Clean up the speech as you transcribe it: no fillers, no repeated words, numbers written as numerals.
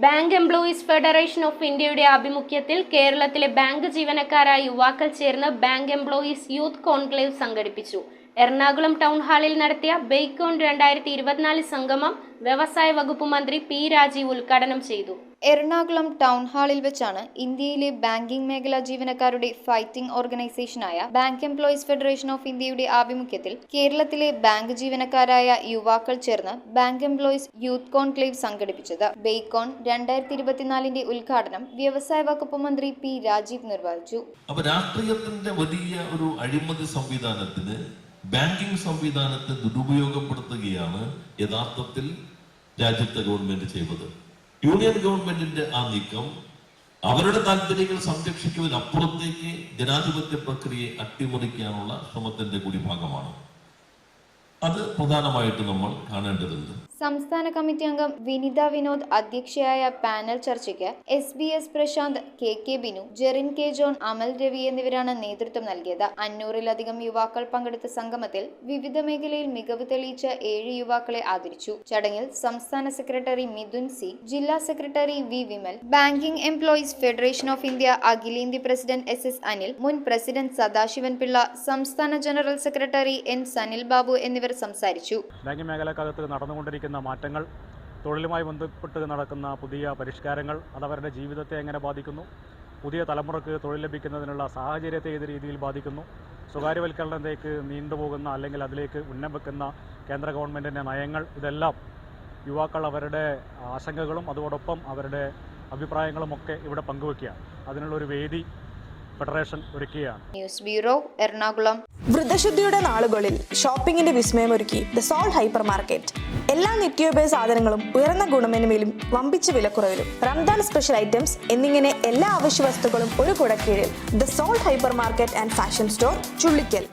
Bank employees federation of ഇന്ത്യയുടെ ആഭിമുഖ്യത്തിൽ കേരളത്തിലെ ബാങ്ക് ജീവനക്കാരായ യുവാക്കൾ ചേർന്ന് ബാങ്ക് എംപ്ലോയീസ് യൂത്ത് കോൺക്ലേവ് സംഘടിപ്പിച്ചു. എറണാകുളം ടൗൺ ഹാളിൽ നടത്തിയ ബെയ്ക്കോൺ 2024 സംഗമം വ്യവസായ വകുപ്പ് മന്ത്രി പി രാജീവ് ഉദ്ഘാടനം ചെയ്തു. എറണാകുളം ടൗൺ ഹാളിൽ വെച്ചാണ് ഇന്ത്യയിലെ ബാങ്കിംഗ് മേഖലാ ജീവനക്കാരുടെ ഫൈറ്റിംഗ് ഓർഗനൈസേഷനായ ബാങ്ക് എംപ്ലോയീസ് ഫെഡറേഷൻ ഓഫ് ഇന്ത്യയുടെ ആഭിമുഖ്യത്തിൽ കേരളത്തിലെ ബാങ്ക് ജീവനക്കാരായ യുവാക്കൾ ചേർന്ന് ബാങ്ക് എംപ്ലോയീസ് യൂത്ത് കോൺക്ലേവ് സംഘടിപ്പിച്ചത്. ബെയ്ക്കോൺ 2024 ഉദ്ഘാടനം വ്യവസായ വകുപ്പ് മന്ത്രി പി രാജീവ് നിർവഹിച്ചു. രാഷ്ട്രീയത്തിന്റെ വലിയ ഒരു അഴിമതി സംവിധാനത്തിന് ബാങ്കിംഗ് സംവിധാനത്തെ ദുരുപയോഗപ്പെടുത്തുകയാണ് യഥാർത്ഥത്തിൽ രാജ്യത്തെ ഗവൺമെന്റ് ചെയ്തത്. യൂണിയൻ ഗവൺമെന്റിന്റെ ആ നീക്കം അവരുടെ താല്പര്യങ്ങൾ സംരക്ഷിക്കുന്നതിനപ്പുറത്തേക്ക് ജനാധിപത്യ പ്രക്രിയയെ അട്ടിമറിക്കാനുള്ള ശ്രമത്തിന്റെ കൂടി ഭാഗമാണ്. അത് പ്രധാനമായിട്ട് നമ്മൾ കാണേണ്ടതുണ്ട്. സംസ്ഥാന കമ്മിറ്റി അംഗം വിനിത വിനോദ് അധ്യക്ഷയായ പാനൽ ചർച്ചയ്ക്ക് SBS Prasanth, KK Binu, Jerin K John, Amal Ravi എന്നിവരാണ് നേതൃത്വം നൽകിയത്. 500-ലധികം യുവാക്കൾ പങ്കെടുത്ത സംഗമത്തിൽ വിവിധ മേഖലയിൽ മികവ് തെളിയിച്ച 7 യുവാക്കളെ ആദരിച്ചു. ചടങ്ങിൽ സംസ്ഥാന സെക്രട്ടറി മിഥുൻ സി, ജില്ലാ secretary V Vimal, banking employees federation of India അഖിലേന്ത്യാ പ്രസിഡന്റ് SS അനിൽ, മുൻ പ്രസിഡന്റ് സദാശിവൻ പിള്ള, സംസ്ഥാന general secretary N Sanil Babu എന്നിവർ സംസാരിച്ചു. ബാങ്കിംഗ് മേഖലക്കകത്ത് നടന്നുകൊണ്ടിരിക്കുന്ന മാറ്റങ്ങൾ, തൊഴിലുമായി ബന്ധപ്പെട്ട് നടക്കുന്ന പുതിയ പരിഷ്കാരങ്ങൾ അതവരുടെ ജീവിതത്തെ എങ്ങനെ ബാധിക്കുന്നു, പുതിയ തലമുറക്ക് തൊഴിൽ ലഭിക്കുന്നതിനുള്ള സാഹചര്യത്തെ ഏത് രീതിയിൽ ബാധിക്കുന്നു, സ്വകാര്യവൽക്കരണത്തിലേക്ക് നീണ്ടുപോകുന്ന അല്ലെങ്കിൽ അതിലേക്ക് ഉന്നം വെക്കുന്ന കേന്ദ്ര ഗവൺമെൻറ്റിൻ്റെ നയങ്ങൾ, ഇതെല്ലാം യുവാക്കൾ അവരുടെ ആശങ്കകളും അതോടൊപ്പം അവരുടെ അഭിപ്രായങ്ങളുമൊക്കെ ഇവിടെ പങ്കുവയ്ക്കുകയാണ്. അതിനുള്ളൊരു വേദി ഫെഡറേഷൻ ഒരുക്കുകയാണ്. News bureau, Ernakulam. വൃദ്ധശുദ്ധിയുടെ നാളുകളിൽ ഷോപ്പിംഗിന്റെ വിസ്മയമൊരുക്കി ദ സോൾട്ട് ഹൈപ്പർ മാർക്കറ്റ്. എല്ലാ നിത്യോപയോഗ സാധനങ്ങളും ഉയർന്ന ഗുണമേന്മയിലും വമ്പിച്ച വിലക്കുറവിലും. റംദാൻ സ്പെഷ്യൽ ഐറ്റംസ് എന്നിങ്ങനെ എല്ലാ അവശ്യ വസ്തുക്കളും ഒരു കുടക്കീഴിൽ. The salt hyper market and fashion store, Chullickal.